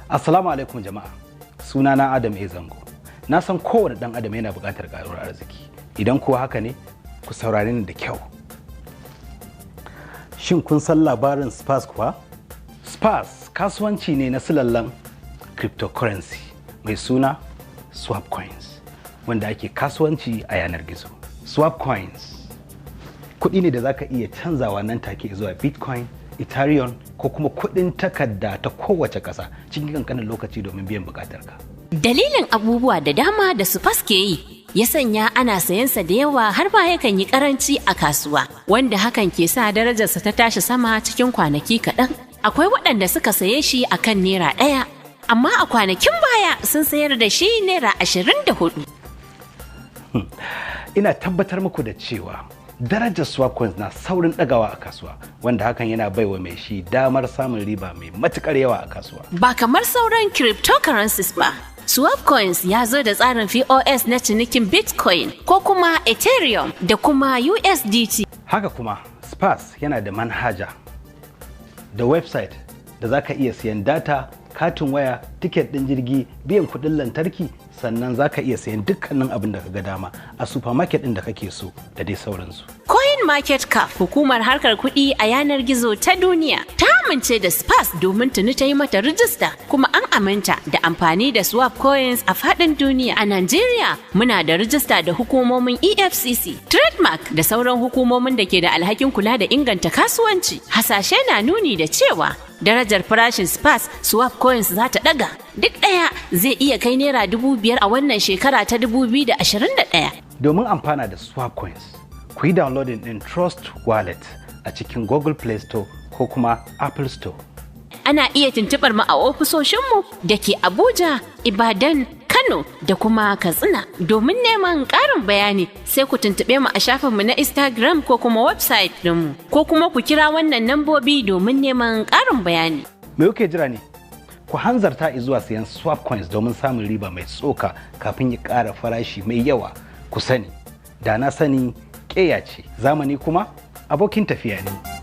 Assalamu alaikum jama'a. Sunana Adam A. Zango. Na san kowane ɗan adam yana buƙatar ƙaruwar arziki. Idan kuwa haka ne, ku saurare ni da kyau. Shin kun san labarin SPAS kuwa? SPAS kasuwanci ne na silallan cryptocurrency mai suna Swap Coins, wanda ake kasuwanci a yanar gizo. Swap Coins kuɗi ne da za ka iya canzawa nan take zuwa Bitcoin, Ethereum ko kuma kuɗin takarda ta kowace ƙasa cikin ƙanƙanin lokaci domin biyan buƙatarka. Dalilin abubuwa da dama da SPAS ke yi ya sanya ana sayansa da yawa har ba yakan yi karanci a kasuwa, wanda hakan ke sa darajarsa ta tashi sama cikin kwanaki kaɗan. Akwai waɗanda suka saye shi a kan Naira 1, amma a kwanakin baya sun sayar da shi Naira 24. Ina tabbatar muku da cewa darajar Swap Coins na saurin ɗagawa a kasuwa, wanda hakan yana baiwa mai shi damar samun riba mai matuƙar yawa a kasuwa. Ba kamar sauran cryptocurrencies ba. Swap Coins ya zo da tsarin POS na cinikin Bitcoin ko kuma Ethereum da kuma USDT. Haka kuma, SPAS yana da manhaja da website da za ka iya siyan data, katin waya, tiket ɗin jirgi, biyan kuɗin lantarki, sannan za ka iya sayan dukkanin abin da ka ga dama a supermarket ɗin da kake so da dai sauransu. CoinMarketCap, hukumar harkar kuɗi a yanar gizo ta duniya, ta amince da SPAS domin tuni ta yi mata rijista, kuma an aminta da amfani da Swap Coins a faɗin duniya. A Najeriya muna da rijista da hukumomin EFCC, Trademark da sauran hukumomin da ke da alhakin kula da inganta kasuwanci. Hasashe na nuni da cewa darajar farashin SPAS Swap Coins za ta ɗaga. Duk ɗaya zai iya kai Naira 5,000 a wannan shekara ta 2021. Domin amfana da Swap Coins, ku yi downloading ɗin Trust Wallet a cikin Google Play Store ko kuma Apple Store. Ana iya tuntuɓar mu a ofisoshinmu da ke Abuja, Ibadan, Kano da kuma Katsina. Domin neman ƙarin bayani sai ku tuntuɓe mu a shafinmu na Instagram ko kuma website ɗinmu, ko kuma ku kira wannan nambobi domin neman ƙarin bayani. Me kuke jira ne? Ku hanzarta zuwa sayan Swap Coins domin samun riba mai tsoka kafin ya ƙara farashi mai yawa. Ku sani, da na sani ƙeya ce, zamani kuma abokin tafiya ne.